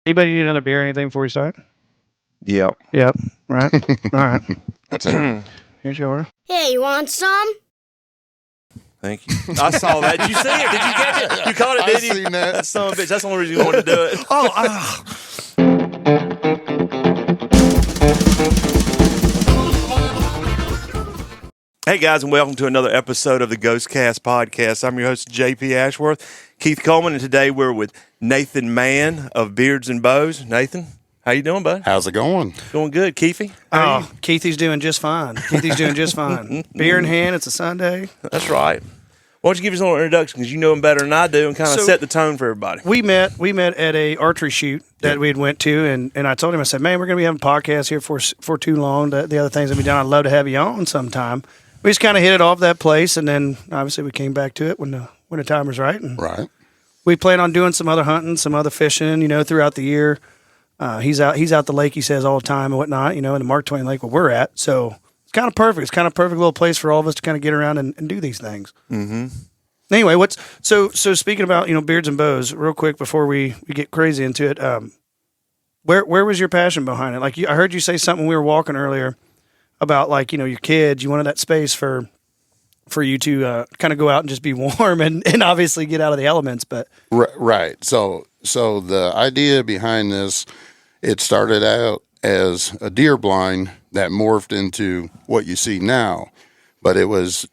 Anybody need another beer or anything before we start? Yep. Yep. Right. All right. That's it. Here's your order. Hey, you want some? Thank you. I saw that. Did you see it? Did you catch it? You caught it, I did you? seen that. That son of a bitch. That's the only reason you wanted to do it. Hey, guys, and welcome to another episode of the Ghostcast podcast. I'm your host, JP Ashworth, Keith Coleman, and today we're with Nathan Mann of Beards and Bows. Nathan, how you doing, bud? How's it going? Going good. Keithy? Oh, Keithy's doing just fine. Keithy's doing just fine. Beer in hand. It's a Sunday. That's right. Why don't you give us a little introduction, because you know him better than I do, and kind of So- set the tone for everybody. We met at a archery shoot that we had went to, and I told him, I said, man, we're going to be having a podcast here for too long. The other things that we done, I'd love to have you on sometime. We just kind of hit it off that place, and then obviously we came back to it when the time was right. And Right. we plan on doing some other hunting, some other fishing, throughout the year. He's out the lake, he says, all the time and whatnot, in the Mark Twain Lake where we're at. So it's kind of perfect. It's kind of a perfect little place for all of us to kind of get around and do these things. Mm-hmm. Anyway, so speaking about, beards and bows, real quick before we get crazy into it, where was your passion behind it? Like I heard you say something when we were walking earlier about your kids. You wanted that space for you to kind of go out and just be warm and obviously get out of the elements. But Right. So the idea behind this, it started out as a deer blind that morphed into what you see now, but it was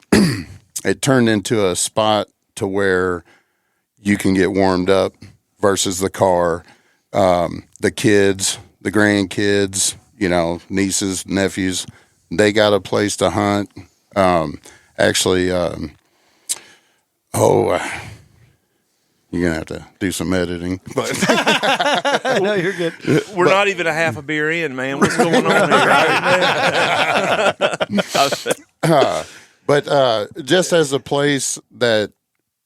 it turned into a spot to where you can get warmed up versus the car, the kids, the grandkids, nieces, nephews. They got a place to hunt. You're gonna have to do some editing, but no, you're good. We're not even a half a beer in, man. What's going on here? but just as a place that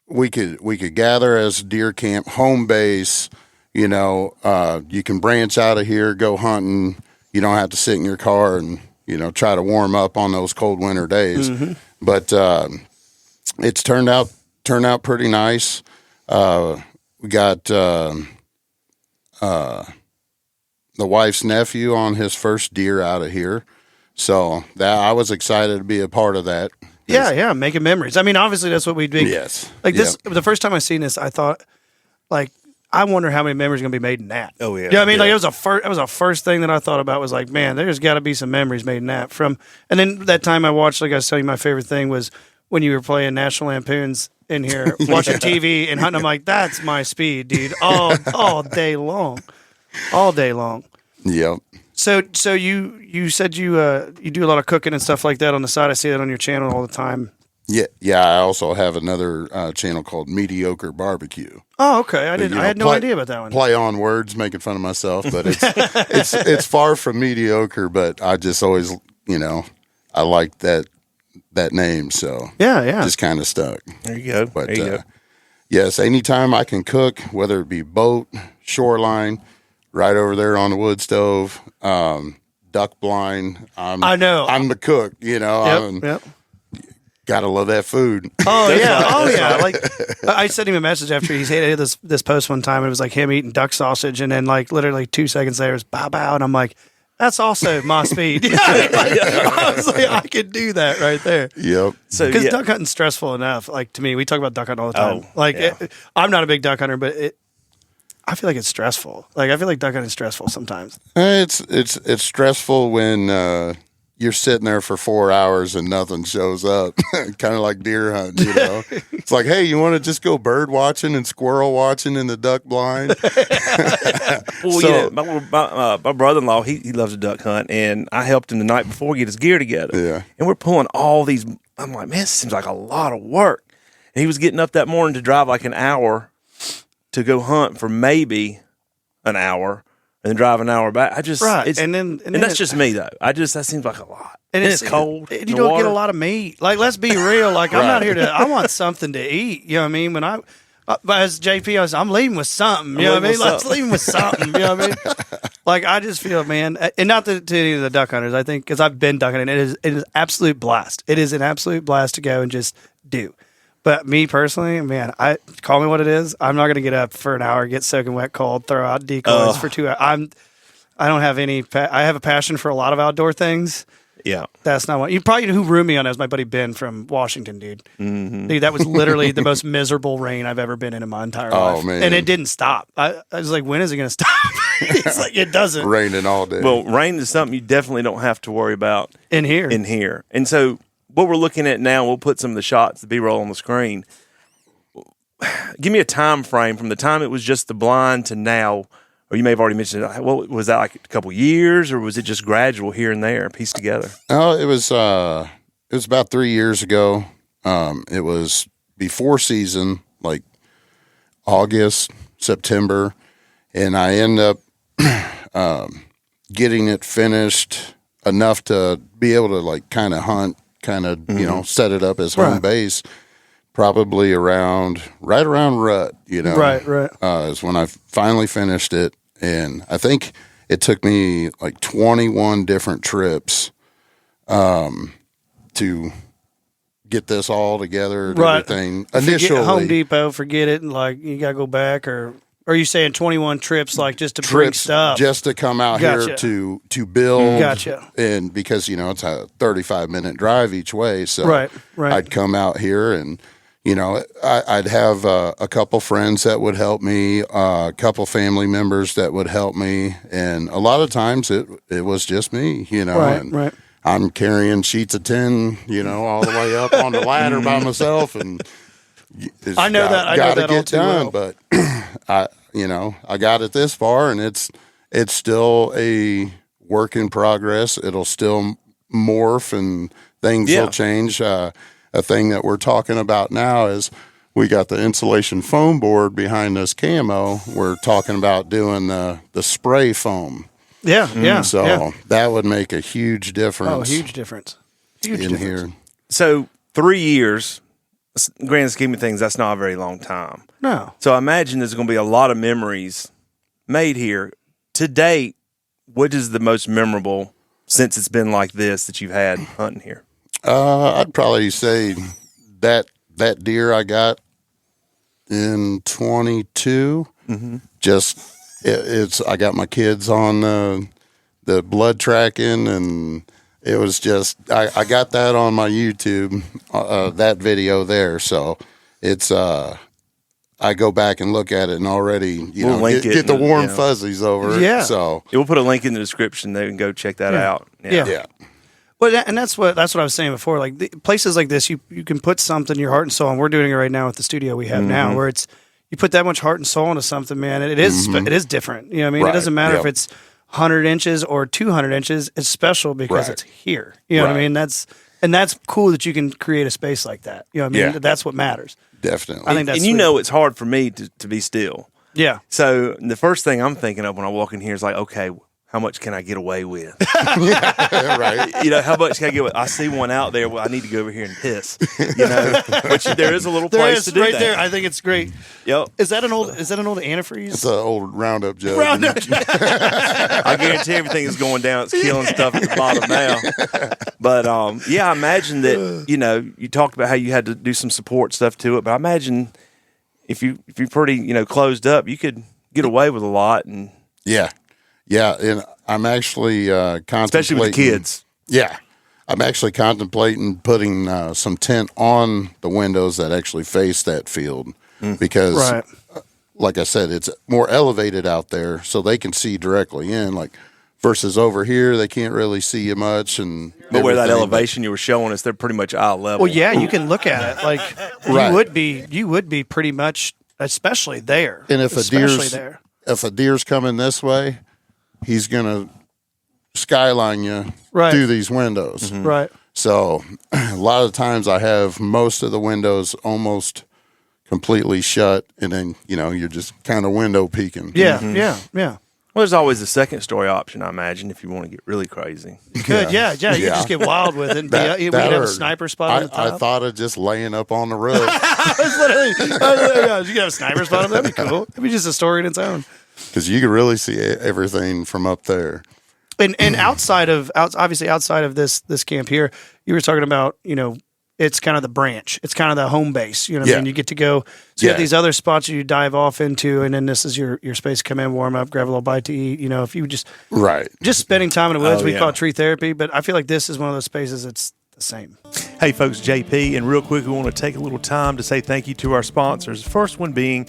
we could gather as deer camp, home base. You can branch out of here, go hunting. You don't have to sit in your car and try to warm up on those cold winter days. Mm-hmm. But it's turned out pretty nice. We got the wife's nephew on his first deer out of here, so that I was excited to be a part of that. Yeah, making memories. I mean, obviously that's what we do. Yes, this. The first time I seen this, I thought, I wonder how many memories are going to be made in that. Oh, yeah. You know what I mean? Like, it was a first thing that I thought about was like, man, there's got to be some memories made in that. And then that time I watched, like I was telling you, my favorite thing was when you were playing National Lampoons in here, watching TV and hunting. I'm like, that's my speed, dude. All day long. All day long. Yep. So you said you do a lot of cooking and stuff like that on the side. I see that on your channel all the time. Yeah. I also have another channel called Mediocre Barbecue. Oh, okay. I had no idea about that one. Play on words, making fun of myself, but it's far from mediocre. But I just always, I like that name, so yeah, just kind of stuck. There you go. But there you go. Yes, anytime I can cook, whether it be boat, shoreline, right over there on the wood stove, duck blind. I know. I'm the cook. Yep. Gotta love that food. Oh yeah. Like I sent him a message after he had this post one time. And it was like him eating duck sausage, and then like literally 2 seconds later, it was bow bow, and I'm like, that's also my speed. I was like, I could do that right there. Yep. So Because duck hunting's stressful enough. Like to me, we talk about duck hunting all the time. I'm not a big duck hunter, but I feel like it's stressful. Like I feel like duck hunting's stressful sometimes. It's stressful when you're sitting there for 4 hours and nothing shows up. Kind of like deer hunting, It's like, hey, you want to just go bird watching and squirrel watching in the duck blind? Well, my brother-in-law, he loves to duck hunt, and I helped him the night before get his gear together. Yeah. And we're pulling all these. I'm like, man, this seems like a lot of work. And he was getting up that morning to drive like an hour to go hunt for maybe an hour. And then drive an hour back. Right. And then that's just me though. That seems like a lot. And it's cold. You don't get a lot of meat. Like, let's be real. Like, I'm not here I want something to eat. You know what I mean? When as JP, I'm leaving with something. You know what I mean? Let's leave with something. You know what I mean? Like, I just feel, man, and not to any of the duck hunters, I think, because I've been duck hunting, it is absolute blast. It is an absolute blast to go and just do. But me personally, man, I call me what it is. I'm not going to get up for an hour, get soaking wet cold, throw out decoys for 2 hours. I don't have any. I have a passion for a lot of outdoor things. Yeah. That's not what you probably know who roomed me on. That was my buddy Ben from Washington, dude. Mm-hmm. Dude, that was literally the most miserable rain I've ever been in my entire life. Man. And it didn't stop. I was like, when is it going to stop? It's like, it doesn't. Raining all day. Well, rain is something you definitely don't have to worry about in here. And so what we're looking at now, we'll put some of the shots, the B-roll on the screen. Give me a time frame from the time it was just the blind to now. Or you may have already mentioned it. Well, was that like a couple years, or was it just gradual here and there, pieced together? No, it was about 3 years ago. It was before season, like August, September, and I end up getting it finished enough to be able to like kind of hunt, set it up as home base. Probably right around rut, Right. Is when I finally finished it. And I think it took me like 21 different trips to get this all together and everything. Initially. Home Depot, forget it, and like you got to go back, or are you saying 21 trips like just to bring stuff? Just to come out here to build. Gotcha. And because, it's a 35-minute drive each way. So right. I'd come out here and, I'd have a couple friends that would help me, a couple family members that would help me. And a lot of times it was just me, Right. I'm carrying sheets of tin, all the way up on the ladder by myself. And I know that. I know that all too well. But I got it this far, and it's still a work in progress. It'll still morph and things will change. A thing that we're talking about now is we got the insulation foam board behind this camo. We're talking about doing the spray foam. Yeah. So that would make a huge difference. Oh, huge difference. Here. So 3 years, grand scheme of things, that's not a very long time. No. So I imagine there's going to be a lot of memories made here. To date, what is the most memorable since it's been like this that you've had hunting here? I'd probably say that deer I got in 22. Mm-hmm. Just I got my kids on the blood tracking, and it was just I got that on my YouTube, that video there. So it's I go back and look at it and already get the warm fuzzies over it. Yeah. So we'll put a link in the description there and go check that out. Yeah. Well, and that's what I was saying before. Like places like this, you can put something, your heart and soul. And we're doing it right now with the studio we have now, where it's you put that much heart and soul into something, man. It is different. You know what I mean? It doesn't matter if it's 100 inches or 200 inches. It's special because it's here. You know what I mean? That's cool that you can create a space like that. You know what I mean? That's what matters. Definitely. I think that's and it's hard for me to be still. Yeah. So the first thing I'm thinking of when I walk in here is like, okay, how much can I get away with? Right. How much can I get away with? I see one out there. Well, I need to go over here and piss. Which there is a little place to do right that. there. I think it's great. Yep. Is that an old antifreeze? It's an old Roundup jug. I guarantee everything is going down. It's killing stuff at the bottom now. But I imagine that you talked about how you had to do some support stuff to it. But I imagine if you're pretty closed up, you could get away with a lot. And yeah, and I'm actually contemplating, especially with kids. Yeah, I'm actually contemplating putting some tent on the windows that actually face that field because, like I said, it's more elevated out there, so they can see directly in. Like versus over here, they can't really see you much. But where that elevation you were showing us, they're pretty much eye level. Well, yeah, you can look at it like you would be pretty much, especially there. And if a deer's coming this way, he's going to skyline you through these windows. Mm-hmm. Right. So a lot of times I have most of the windows almost completely shut, and then, you're just kind of window peeking. Yeah, yeah. Well, there's always a second story option, I imagine, if you want to get really crazy. You could, yeah. You could just get wild with it. And we could have a sniper spot on the top. I thought of just laying up on the roof. You could have a sniper spot on that. That'd be cool. It'd be just a story in its own. Because you can really see everything from up there. And outside of this camp here, you were talking about, it's kind of the branch. It's kind of the home base. You know what I Yeah. mean? You get to go. So you have these other spots you dive off into, and then this is your space to come in, warm up, grab a little bite to eat. You know, if you just spending time in the woods, we call it tree therapy. But I feel like this is one of those spaces that's the same. Hey, folks, JP, and real quick, we want to take a little time to say thank you to our sponsors. The first one being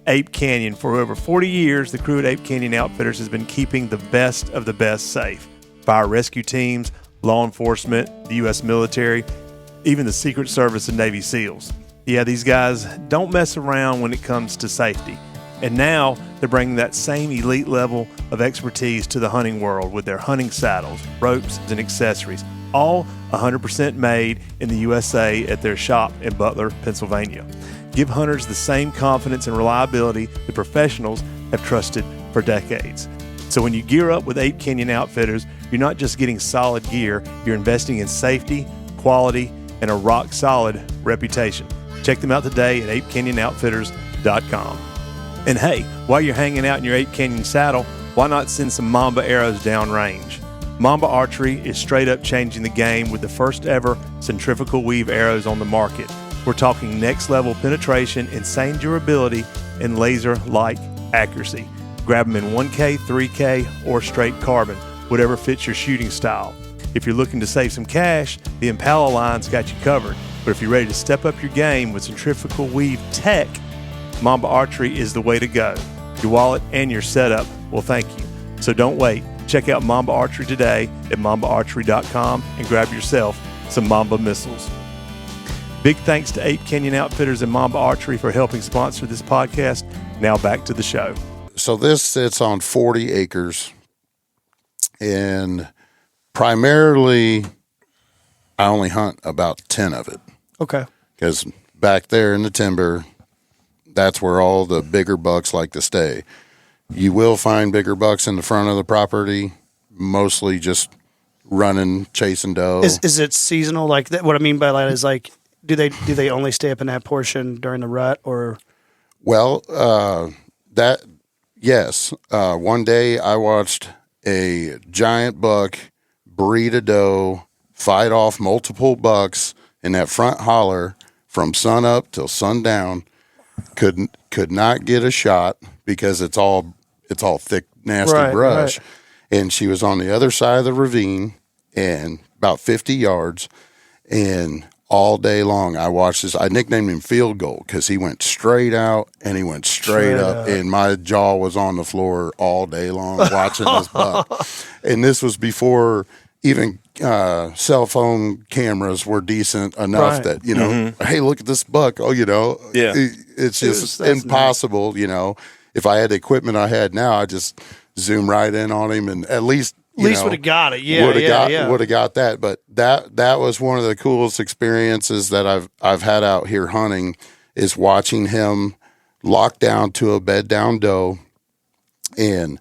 Ape Canyon. For over 40 years, the crew at Ape Canyon Outfitters has been keeping the best of the best safe. Fire rescue teams, law enforcement, the U.S. military, even the Secret Service and Navy SEALs. Yeah, these guys don't mess around when it comes to safety. And now they're bringing that same elite level of expertise to the hunting world with their hunting saddles, ropes, and accessories, all 100% made in the USA at their shop in Butler, Pennsylvania. Give hunters the same confidence and reliability the professionals have trusted for decades. So when you gear up with Ape Canyon Outfitters, you're not just getting solid gear, you're investing in safety, quality, and a rock-solid reputation. Check them out today at apecanyonOutfitters.com. And hey, while you're hanging out in your Ape Canyon saddle, why not send some Mamba arrows downrange? Mamba Archery is straight up changing the game with the first ever centrifugal weave arrows on the market. We're talking next level penetration, insane durability, and laser-like accuracy. Grab them in 1K, 3K, or straight carbon, whatever fits your shooting style. If you're looking to save some cash, the Impala line's got you covered. But if you're ready to step up your game with centrifugal weave tech, Mamba Archery is the way to go. Your wallet and your setup will thank you. So don't wait. Check out Mamba Archery today at mambaarchery.com and grab yourself some Mamba missiles. Big thanks to Ape Canyon Outfitters and Mamba Archery for helping sponsor this podcast. Now back to the show. So this sits on 40 acres, and primarily I only hunt about 10 of it. Okay. Because back there in the timber, that's where all the bigger bucks like to stay. You will find bigger bucks in the front of the property, mostly just running, chasing doe. Is it seasonal? Like that, what I mean by that is like, do they only stay up in that portion during the rut or? Well, yes. One day I watched a giant buck breed a doe, fight off multiple bucks in that front holler from sun up till sundown. Could not get a shot because it's all thick, nasty brush. Right. And she was on the other side of the ravine and about 50 yards. And all day long I watched this. I nicknamed him Field Goal because he went straight out and he went straight up. And my jaw was on the floor all day long watching this buck. And this was before even cell phone cameras were decent enough that, you know, hey, look at this buck. Oh, you know, it's just impossible. Nice. You know, if I had the equipment I had now, I just zoom right in on him and at least would have got it. Would have got that. But that was one of the coolest experiences that I've had out here hunting is watching him lock down to a bed down doe, and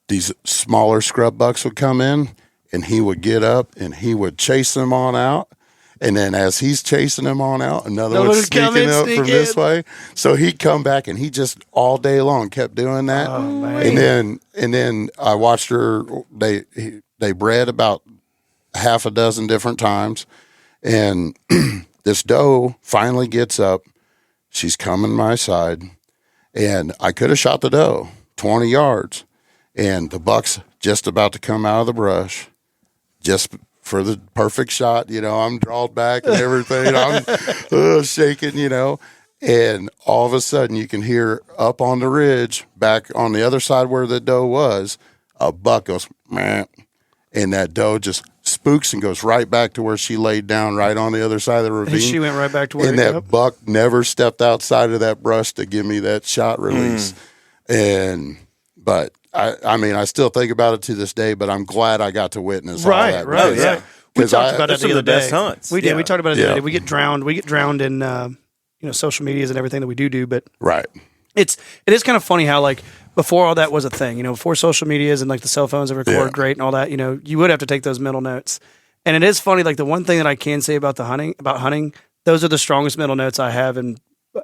these smaller scrub bucks would come in and he would get up and he would chase them on out. And then as he's chasing them on out, another one's sneaking up from this way. So he'd come back and he just all day long kept doing that. Oh, man. And then I watched her, they bred about half a dozen different times. And this doe finally gets up. She's coming my side. And I could have shot the doe 20 yards. And the buck's just about to come out of the brush. Just for the perfect shot, you know, I'm drawn back and everything. I'm shaking, you know. And all of a sudden you can hear up on the ridge, back on the other side where the doe was, a buck goes, meh. And that doe just spooks and goes right back to where she laid down right on the other side of the ravine. And she went right back to where and that buck never stepped outside of that brush to give me that shot release. But I mean, I still think about it to this day, but I'm glad I got to witness all that. Right. We talked about it the other day. Best hunts. We did. We talked about it the other day. We get drowned in social medias and everything that we do, but it is kind of funny how like before all that was a thing, you know, before social medias and like the cell phones that record great and all that, you know, you would have to take those mental notes. And it is funny, like the one thing that I can say about hunting, those are the strongest mental notes I have, and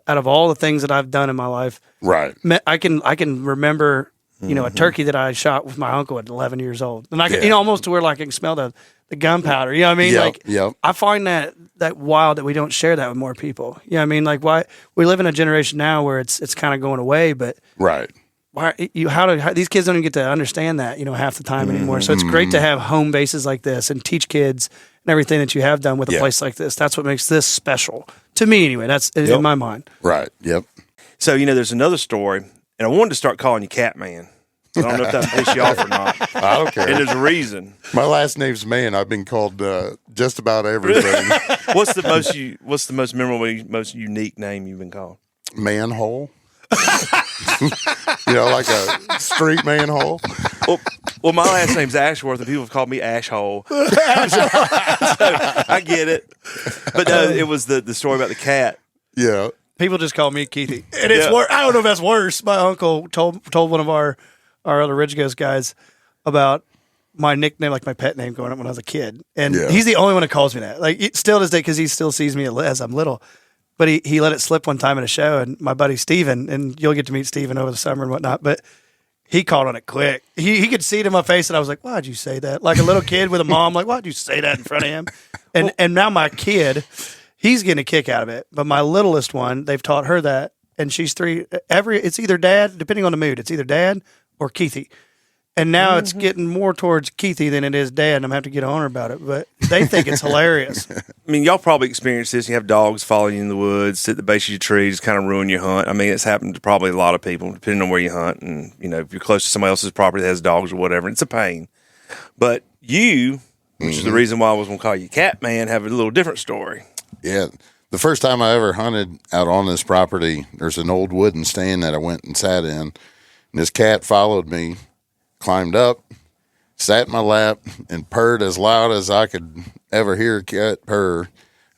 out of all the things that I've done in my life, I can remember, you know, a turkey that I shot with my uncle at 11 years old, and I can, you know, almost to where like I can smell the the gunpowder. You know what I mean? Yep, Like, yep. I find that wild that we don't share that with more people. You know what I mean? Like, why we live in a generation now where it's kind of going away, but Right. why how these kids don't even get to understand that, half the time anymore. So it's great to have home bases like this and teach kids and everything that you have done with a place like this. That's what makes this special to me, anyway. That's in my mind. Right. Yep. So, there's another story, and I wanted to start calling you Catman. I don't know if that piss you off or not. I don't care. And there's a reason. My last name's Mann. I've been called just about everything. What's the most memorable, most unique name you've been called? Manhole. Like a street manhole. Well, my last name's Ashworth, and people have called me Ashhole. So, I get it. But it was the story about the cat. Yeah. People just call me Keithy, and it's worse. I don't know if that's worse. My uncle told one of our other Ridge Ghost guys about my nickname, like my pet name, growing up when I was a kid, and he's the only one that calls me that. Like, still to this day, because he still sees me as I'm little. But he let it slip one time at a show, and my buddy Steven, and you'll get to meet Steven over the summer and whatnot, but he caught on it quick. He could see it in my face, and I was like, why'd you say that? Like a little kid with a mom, like, why'd you say that in front of him? And now my kid, he's getting a kick out of it. But my littlest one, they've taught her that, and she's 3. It's either dad, depending on the mood, it's either dad or Keithy. And now it's getting more towards Keithy than it is dad, and I'm going to have to get on her about it. But they think it's hilarious. I mean, y'all probably experienced this. You have dogs following you in the woods, sit at the base of your trees, kind of ruin your hunt. I mean, it's happened to probably a lot of people, depending on where you hunt. And, if you're close to somebody else's property that has dogs or whatever, it's a pain. But you, which is the reason why I was going to call you Catman, have a little different story. Yeah. The first time I ever hunted out on this property, there's an old wooden stand that I went and sat in. And this cat followed me, climbed up, sat in my lap, and purred as loud as I could ever hear a cat purr,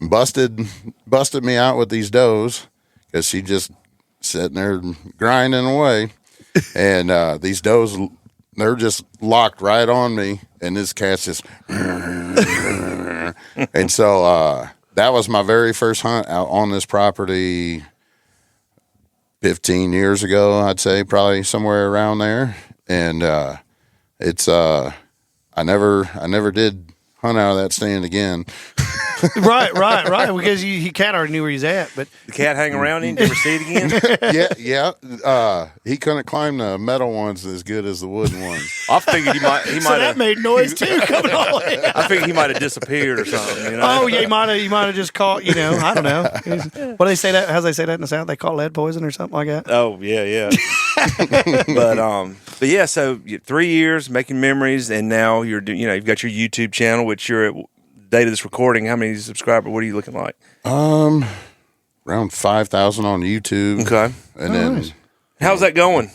and busted me out with these does, because she just sitting there grinding away. And these does, they're just locked right on me, and this cat's just... And so that was my very first hunt out on this property 15 years ago, I'd say, probably somewhere around there. And it's I never did hunt out of that stand again. Right. Because he cat already knew where he's at. But The cat hang around him? Did you ever see it again? Yeah. He couldn't climb the metal ones as good as the wooden ones. I figured he might so that have. made noise too coming all the way out. I figured he might have disappeared or something. Oh yeah, he might have just caught. I don't know. What do they say that? How do they say that in the South? They call lead poison or something like that. Oh yeah. But yeah. So 3 years making memories, and now you're you've got your YouTube channel, which you're at date of this recording. How many subscribers? What are you looking like? Around 5,000 on YouTube. Okay. And then nice. How's that going?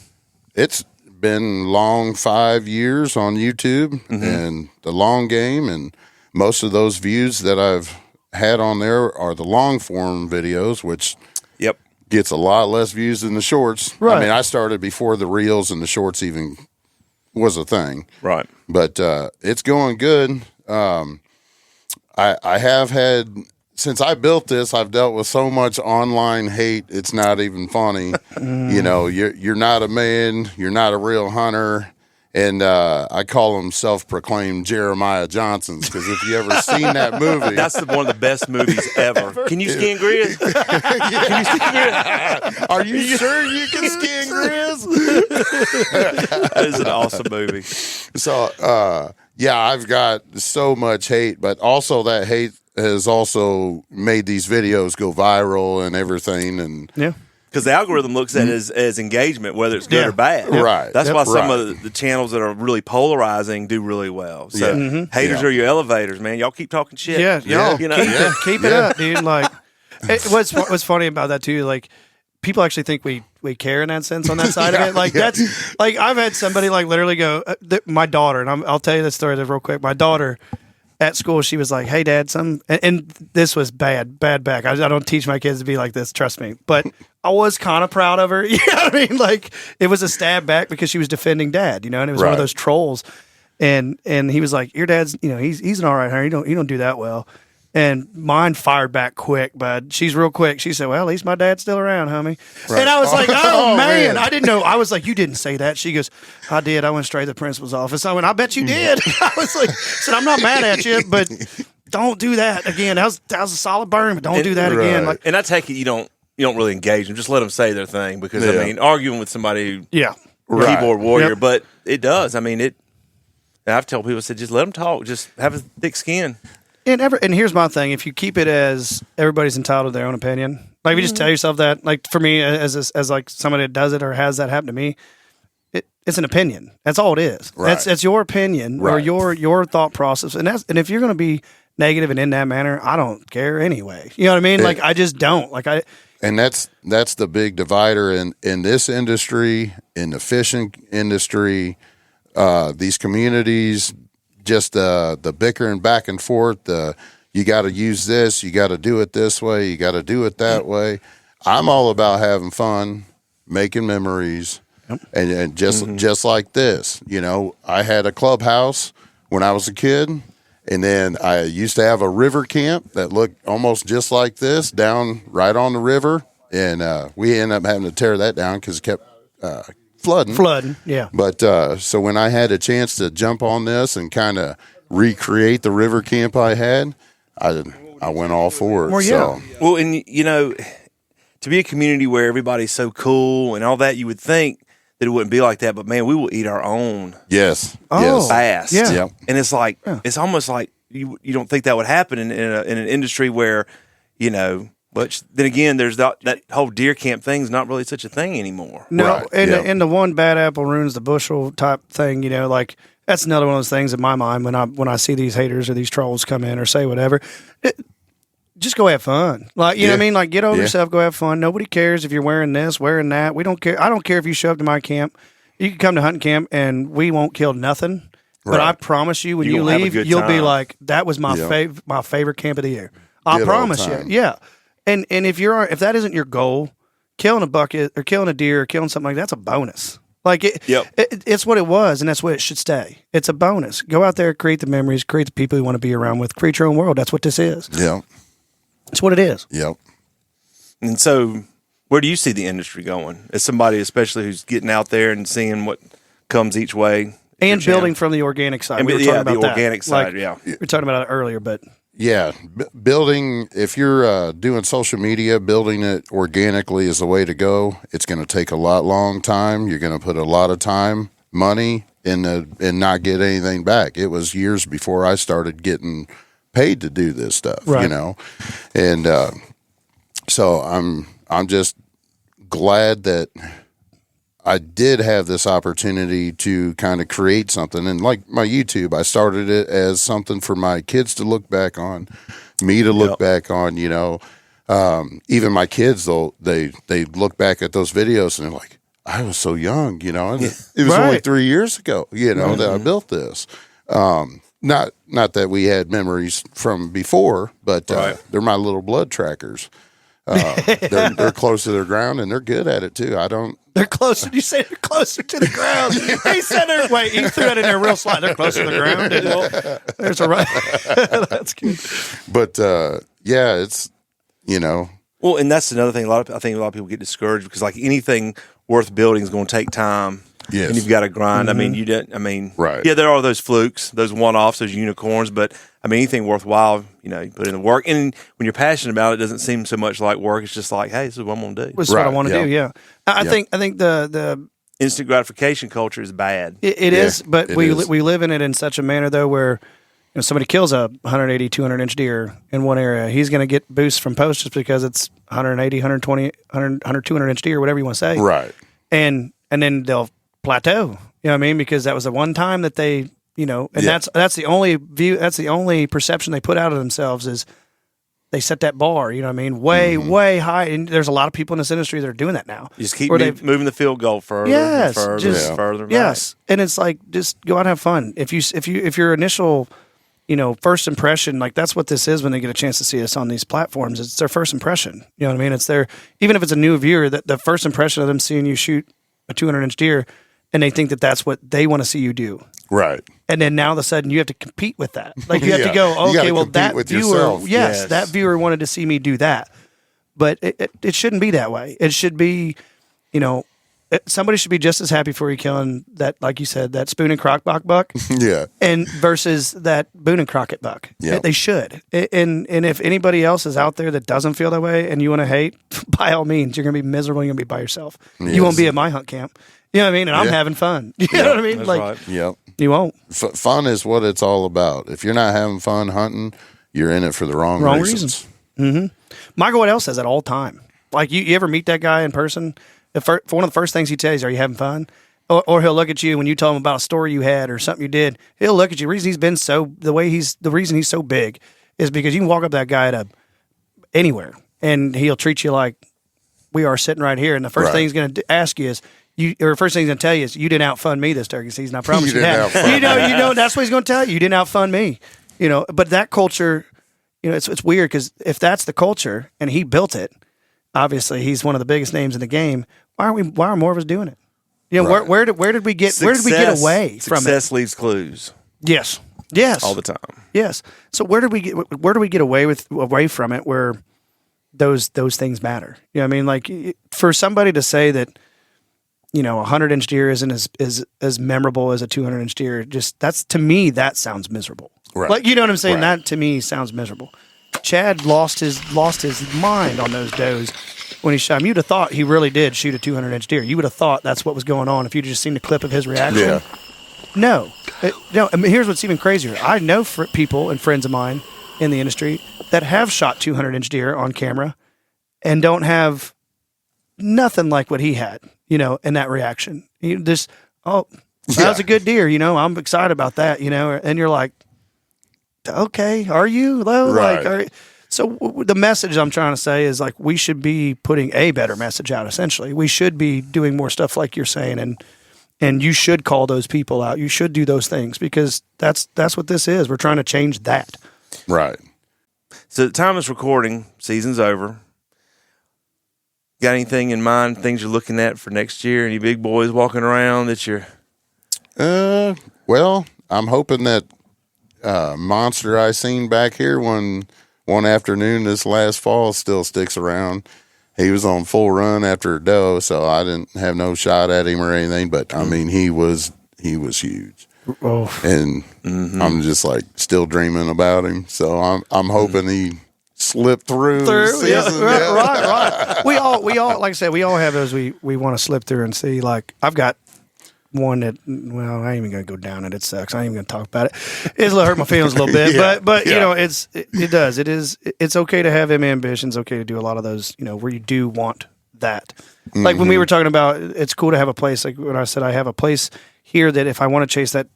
it's been long 5 years on YouTube and the long game, and most of those views that I've had on there are the long form videos, which gets a lot less views than the shorts. Right. I mean, I started before the reels and the shorts even was a thing. Right. But it's going good. I have had, since I built this, I've dealt with so much online hate. It's not even funny. You're not a man. You're not a real hunter. And I call them self-proclaimed Jeremiah Johnsons, because if you ever seen that movie, That's one of the best movies ever. Can you skin grizz? Can you skin grizz? are you sure you can skin grizz? That is an awesome movie. So, I've got so much hate, but also that hate has also made these videos go viral and everything. And Because the algorithm looks at it as engagement, whether it's good or bad. Right. That's why some Right. of the channels that are really polarizing do really well. So haters are your elevators, man. Y'all keep talking shit. Yeah. Keep it up, dude. Like, what's funny about that too? Like, people actually think we care in that sense on that side of it. Like that's like I've had somebody like literally go, my daughter, and I'll tell you this story real quick. My daughter at school, she was like, "Hey, Dad, and this was bad back. I don't teach my kids to be like this. Trust me." But I was kind of proud of her. You know what I mean? Like, it was a stab back because she was defending Dad. And it was one of those trolls. And he was like, "Your dad's, he's an all right hunter. He don't do that well." And mine fired back quick, bud. She's real quick. She said, well, at least my dad's still around, homie. Right. And I was like, oh, man. I didn't know. I was like, you didn't say that. She goes, I did. I went straight to the principal's office. I went, I bet you did. I was like, said, I'm not mad at you, but don't do that again. That was a solid burn, but don't do that again. Like, and I take it you don't really engage them. Just let them say their thing because, I mean, arguing with somebody, keyboard warrior, but it does. I mean, I've told people, I said, just let them talk. Just have a thick skin. And here's my thing: if you keep it as everybody's entitled to their own opinion, like if you just tell yourself that, like for me, as like somebody that does it or has that happen to me, it's an opinion. That's all it is. Right. That's your opinion or your thought process, and if you're going to be negative and in that manner, I don't care anyway. You know what I mean? Like I just don't like I. And that's the big divider in this industry, in the fishing industry, these communities. Just the bickering back and forth. You got to use this. You got to do it this way. You got to do it that way. I'm all about having fun, making memories, and just like this. You know, I had a clubhouse when I was a kid, and then I used to have a river camp that looked almost just like this down right on the river, and we ended up having to tear that down because it kept flooding, yeah. But so when I had a chance to jump on this and kind of recreate the river camp I had, I went all for it. Well, yeah. So. Well, and you know, to be a community where everybody's so cool and all that, you would think that it wouldn't be like that. But man, we will eat our own. Yes. Fast. Yeah. Yep. And it's like it's almost like you don't think that would happen in an industry where, you know. But then again, there's that whole deer camp thing's not really such a thing anymore. No, Right. and the one bad apple ruins the bushel type thing, you know, like that's another one of those things in my mind when I see these haters or these trolls come in or say whatever. Just go have fun. Like, you know what I mean? Like, get over yourself, go have fun. Nobody cares if you're wearing this, wearing that. We don't care. I don't care if you show up to my camp. You can come to hunting camp and we won't kill nothing. But I promise you, when you leave, you'll be like, that was my favorite camp of the year. I promise you. Yeah. And if that isn't your goal, killing a bucket or killing a deer or killing something like that's a bonus. Like it's what it was, and that's what it should stay. It's a bonus. Go out there, create the memories, create the people you want to be around with, create your own world. That's what this is. Yeah, it's what it is. Yep. And so, where do you see the industry going? As somebody, especially who's getting out there and seeing what comes each way, and building from the organic side. And we were talking about the organic side. Like, we were talking about it earlier, but. Yeah, building, if you're doing social media, building it organically is the way to go. It's going to take a long time. You're going to put a lot of time, money, and not get anything back. It was years before I started getting paid to do this stuff, you know. And so I'm just glad that I did have this opportunity to kind of create something. And like my YouTube, I started it as something for my kids to look back on, me to look back on, you know. Even my kids, they look back at those videos and they're like, I was so young, you know. It was only 3 years ago, you know, that I built this. Not that we had memories from before, but they're my little blood trackers. They're close to their ground and they're good at it too. They're closer. You say they're closer to the ground. He said, "Wait, he threw that in there real slight. They're closer to the ground." There's a right. That's good. But it's Well, and that's another thing. I think a lot of people get discouraged because like anything worth building is going to take time. Yes. And you've got to grind. I mean, you didn't. I mean, right. Yeah, there are those flukes, those one-offs, those unicorns. But I mean, anything worthwhile, you know, you put in the work. And when you're passionate about it, it doesn't seem so much like work. It's just like, hey, this is what I'm going to do. This is what I want to do. Yeah, I think the instant gratification culture is bad. It is, but we live in it in such a manner though where. You know, somebody kills a 180, 200-inch deer in one area, he's going to get boosts from posts just because it's 180, 120, 100, 200-inch deer, whatever you want to say. Right. And then they'll plateau, you know what I mean? Because that was the one time that they, you know, and that's the only view, that's the only perception they put out of themselves is they set that bar, you know what I mean? Way high. And there's a lot of people in this industry that are doing that now. You just keep moving the field goal further and further. Yes. And it's like, just go out and have fun. If your initial, you know, first impression, like that's what this is when they get a chance to see us on these platforms. It's their first impression. You know what I mean? It's their, even if it's a new viewer, that the first impression of them seeing you shoot a 200-inch deer and they think that that's what they want to see you do. Right. And then now all of a sudden you have to compete with that. Like you have to Yeah. go, You gotta okay, well compete that with viewer, yourself. yes, that viewer wanted to see me do that. But it shouldn't be that way. It should be, somebody should be just as happy for you killing that, like you said, that Spoon and Crockbach buck, Yeah. and versus that Boone and Crockett buck. Yeah. They should. And if anybody else is out there that doesn't feel that way and you want to hate, by all means, you're going to be miserable. You're going to be by yourself. Yes. You won't be at my hunt camp. You know what I mean? And I'm Yeah. having fun. You know what I mean? That's Like, right. Yep. you won't. Fun is what it's all about. If you're not having fun hunting, you're in it for the wrong reasons. Michael Waddell says that all the time. Like, you ever meet that guy in person? One of the first things he tells you, are you having fun? Or he'll look at you when you tell him about a story you had or something you did. He'll look at you. The reason he's so big is because you can walk up to that guy anywhere and he'll treat you like we are sitting right here. And the first thing he's going to ask you is, first thing he's going to tell you is, you didn't outfun me this turkey season. I promise you, didn't that. outfun That's what he's going to tell you. You didn't outfun me. But that culture, it's weird because if that's the culture and he built it, obviously he's one of the biggest names in the game. Why are more of us doing it? Right. Where did we get away from it? Success leaves clues Yes. all the time. Yes. So where do we get away from it where those things matter? You know what I mean? Like, for somebody to say that, a 100-inch deer isn't as memorable as a 200-inch deer, to me, that sounds miserable. Right. Like, you know what I'm saying? Right. That to me sounds miserable. Chad lost his mind on those does when he shot him. You'd have thought he really did shoot a 200-inch deer. You would have thought that's what was going on if you'd just seen the clip of his reaction. Yeah. No. I mean, here's what's even crazier. I know people and friends of mine in the industry that have shot 200-inch deer on camera and don't have nothing like what he had, in that reaction. That was a good deer, I'm excited about that, and you're like, okay, are you though? Right. So the message I'm trying to say is, like, we should be putting a better message out. Essentially, we should be doing more stuff like you're saying, and you should call those people out. You should do those things because that's what this is. We're trying to change that. Right. So, the time is recording. Season's over. Got anything in mind? Things you're looking at for next year? Any big boys walking around that you're? Well, I'm hoping that monster I seen back here one afternoon this last fall still sticks around. He was on full run after a doe, so I didn't have no shot at him or anything. But I mean, he was huge, and I'm just like still dreaming about him. So I'm hoping he slipped through. Right. We all, like I said, we all have those we want to slip through and see. Like, I've got one that, well, I ain't even going to go down it. It sucks. I ain't even going to talk about it. It's hurt my feelings a little bit, but it's okay to have them ambitions. Okay to do a lot of those, where you do want that. Like when we were talking about, it's cool to have a place. Like when I said I have a place here that if I want to chase that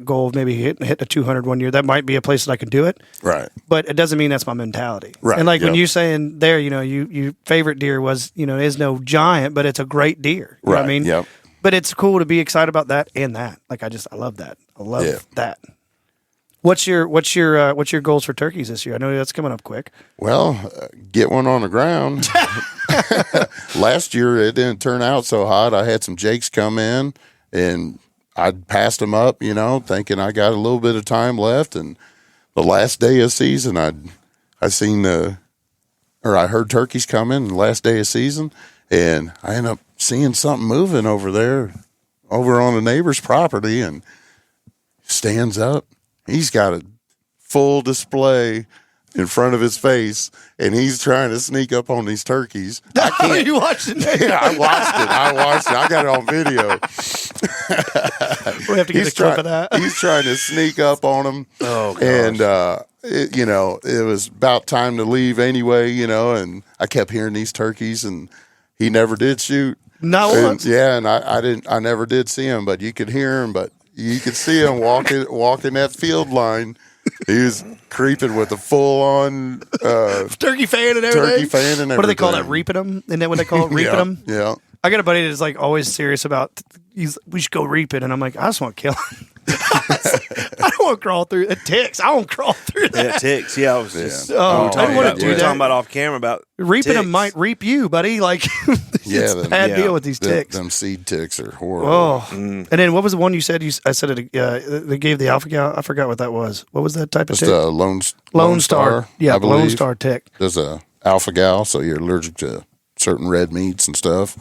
goal of maybe hit the 200 one year, that might be a place that I can do it. Right. But it doesn't mean that's my mentality. Right. And like when you saying there, you favorite deer was, is no giant, but it's a great deer. You know what I mean? Yep. But it's cool to be excited about that and that. Like I love that. I love that. What's your goals for turkeys this year? I know that's coming up quick. Well, get one on the ground. Last year it didn't turn out so hot. I had some jakes come in and I passed them up, thinking I got a little bit of time left. And the last day of season, I heard turkeys coming. The last day of season, and I ended up seeing something moving over there, over on the neighbor's property, and stands up. He's got a full display in front of his face, and he's trying to sneak up on these turkeys. You watched it? Yeah, I watched it. I got it on video. We have to get a clip of that. He's trying to sneak up on them. Oh, gosh. And, it was about time to leave anyway, and I kept hearing these turkeys, and he never did shoot. Not once. Yeah, and I never did see him, but you could hear him, but you could see him walking that field line. He was creeping with a full-on turkey fan and everything. Turkey fan and everything. What do they call that? Reaping them? Isn't that what they call it? Reaping them? Yeah. I got a buddy that's like always serious about. We should go reaping, and I'm like, I just want to kill him. I don't want to crawl through it. Ticks. I won't crawl through that. Yeah, ticks. Yeah, I was just. Oh, I don't want to do We were that. talking about off camera about Reaping them ticks. might reap you, buddy. Like, it's a bad deal with these ticks. Them seed ticks are horrible. Oh, and then what was the one you said? I said it. They gave the alpha gal. I forgot what that was. What was that type of Just tick? a Lone Star. Yeah, I believe. Lone Star tick. There's a alpha gal, so you're allergic to certain red meats and stuff.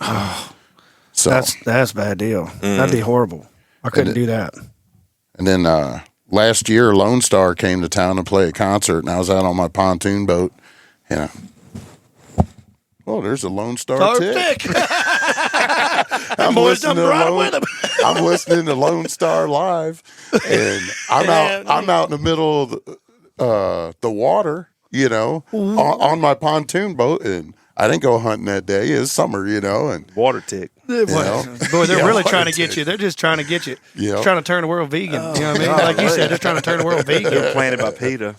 So That's a bad deal. That'd be horrible. I couldn't do that. And then last year, Lone Star came to town to play a concert, and I was out on my pontoon boat. And oh, there's a Lone Star tick. I'm listening to Lone Star live, and I'm out in the middle of the water, on my pontoon boat, and I didn't go hunting that day. It's summer, and Water tick. Boy, they're really trying to get you. They're just trying to get you. Yeah. Trying to turn the world vegan. You know what I mean? Like you said, they're trying to turn the world vegan. They're planted by PETA.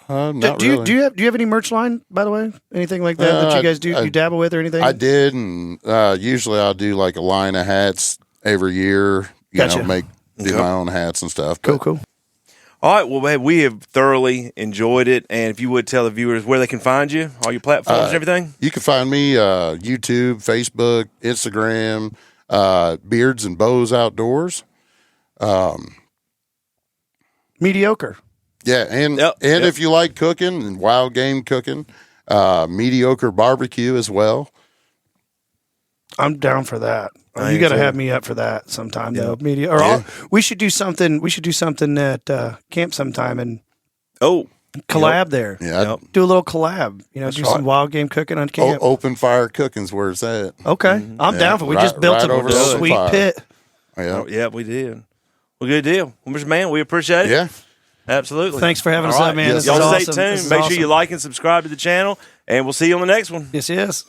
not do really. you have any merch line, by the way? Anything like that that you guys do? You dabble with or anything? I did, and usually I'll do like a line of hats every year. Gotcha. Do my own hats and stuff. Cool. All right. Well, man, we have thoroughly enjoyed it. And if you would tell the viewers where they can find you, all your platforms and everything. You can find me YouTube, Facebook, Instagram, Beards and Bows Outdoors. Mediocre. Yeah, and if you like cooking and wild game cooking, Mediocre Barbecue as well. I'm down for that. You got to have me up for that sometime, though. We should do something. We should do something at camp sometime and collab there. Yeah, do a little collab. Do some wild game cooking on camp. Open fire cooking's where it's at. Okay, I'm down for. We just built a sweet pit. Yeah, we did. Well, good deal. Well, Mr. Mann, we appreciate it. Yeah. Absolutely. Thanks for having us up, man. Y'all stay tuned. Make sure you like and subscribe to the channel, and we'll see you on the next one. Yes.